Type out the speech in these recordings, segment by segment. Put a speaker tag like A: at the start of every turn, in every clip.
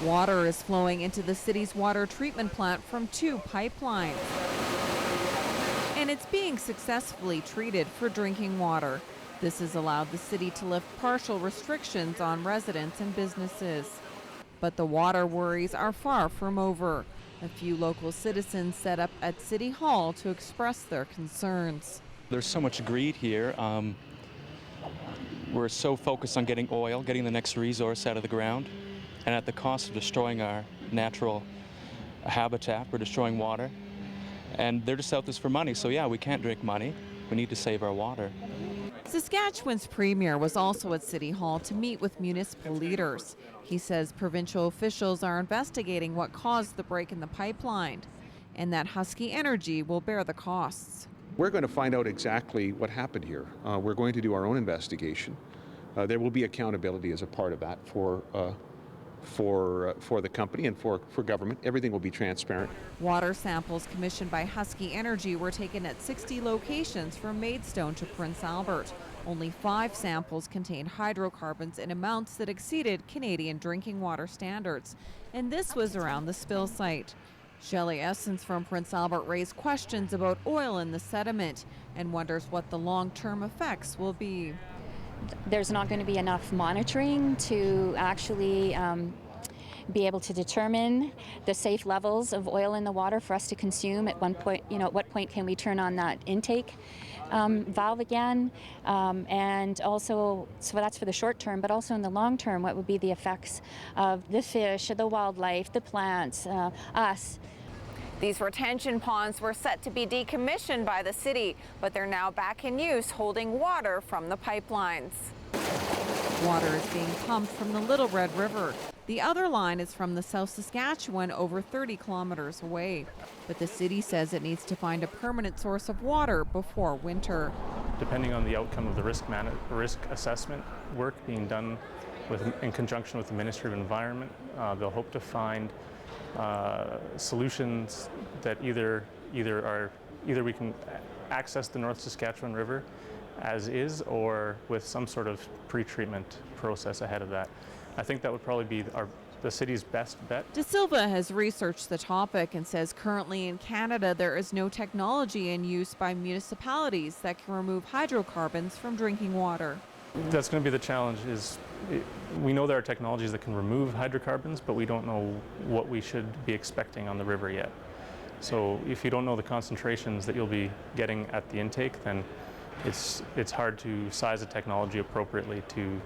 A: Water is flowing into the city's water treatment plant from 2 pipelines. And it's being successfully treated for drinking water. This has allowed the city to lift partial restrictions on residents and businesses. But the water worries are far from over. A few local citizens set up at City Hall to express their concerns.
B: There's so much greed here. We're so focused on getting oil, getting the next resource out of the ground, and at the cost of destroying our natural habitat, we're destroying water. And they're just out this for money, so yeah, we can't drink money. We need to save our water.
A: Saskatchewan's premier was also at City Hall to meet with municipal leaders. He says provincial officials are investigating what caused the break in the pipeline and that Husky Energy will bear the costs.
C: We're going to find out exactly what happened here. We're going to do our own investigation. There will be accountability as a part of that for the company and for government. Everything will be transparent.
A: Water samples commissioned by Husky Energy were taken at 60 locations from Maidstone to Prince Albert. Only 5 samples contained hydrocarbons in amounts that exceeded Canadian drinking water standards, and this was around the spill site. Shelley Essence from Prince Albert raised questions about oil in the sediment and wonders what the long-term effects will be.
D: There's not going to be enough monitoring to actually be able to determine the safe levels of oil in the water for us to consume. At one point, at what point can we turn on that intake valve again? And also, so that's for the short term, but also in the long term, what would be the effects of the fish, the wildlife, the plants, us?
A: These retention ponds were set to be decommissioned by the city, but they're now back in use, holding water from the pipelines. Water is being pumped from the Little Red River. The other line is from the South Saskatchewan, over 30 kilometers away. But the city says it needs to find a permanent source of water before winter.
E: Depending on the outcome of the risk assessment work being done in conjunction with the Ministry of Environment, they'll hope to find solutions that either we can access the North Saskatchewan River as is, or with some sort of pre-treatment process ahead of that. I think that would probably be the city's best bet. De
A: Silva has researched the topic and says currently in Canada there is no technology in use by municipalities that can remove hydrocarbons from drinking water.
E: That's going to be the challenge. We know there are technologies that can remove hydrocarbons, but we don't know what we should be expecting on the river yet. So if you don't know the concentrations that you'll be getting at the intake, then it's hard to size a technology appropriately to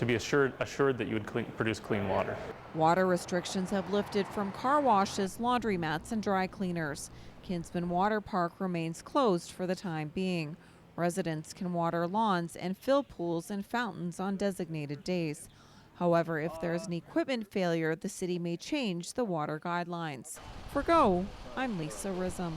E: be assured that you would produce clean water.
A: Water restrictions have lifted from car washes, laundromats, and dry cleaners. Kinsman Water Park remains closed for the time being. Residents can water lawns and fill pools and fountains on designated days. However, if there is an equipment failure, the city may change the water guidelines. For Go, I'm Lisa Rism.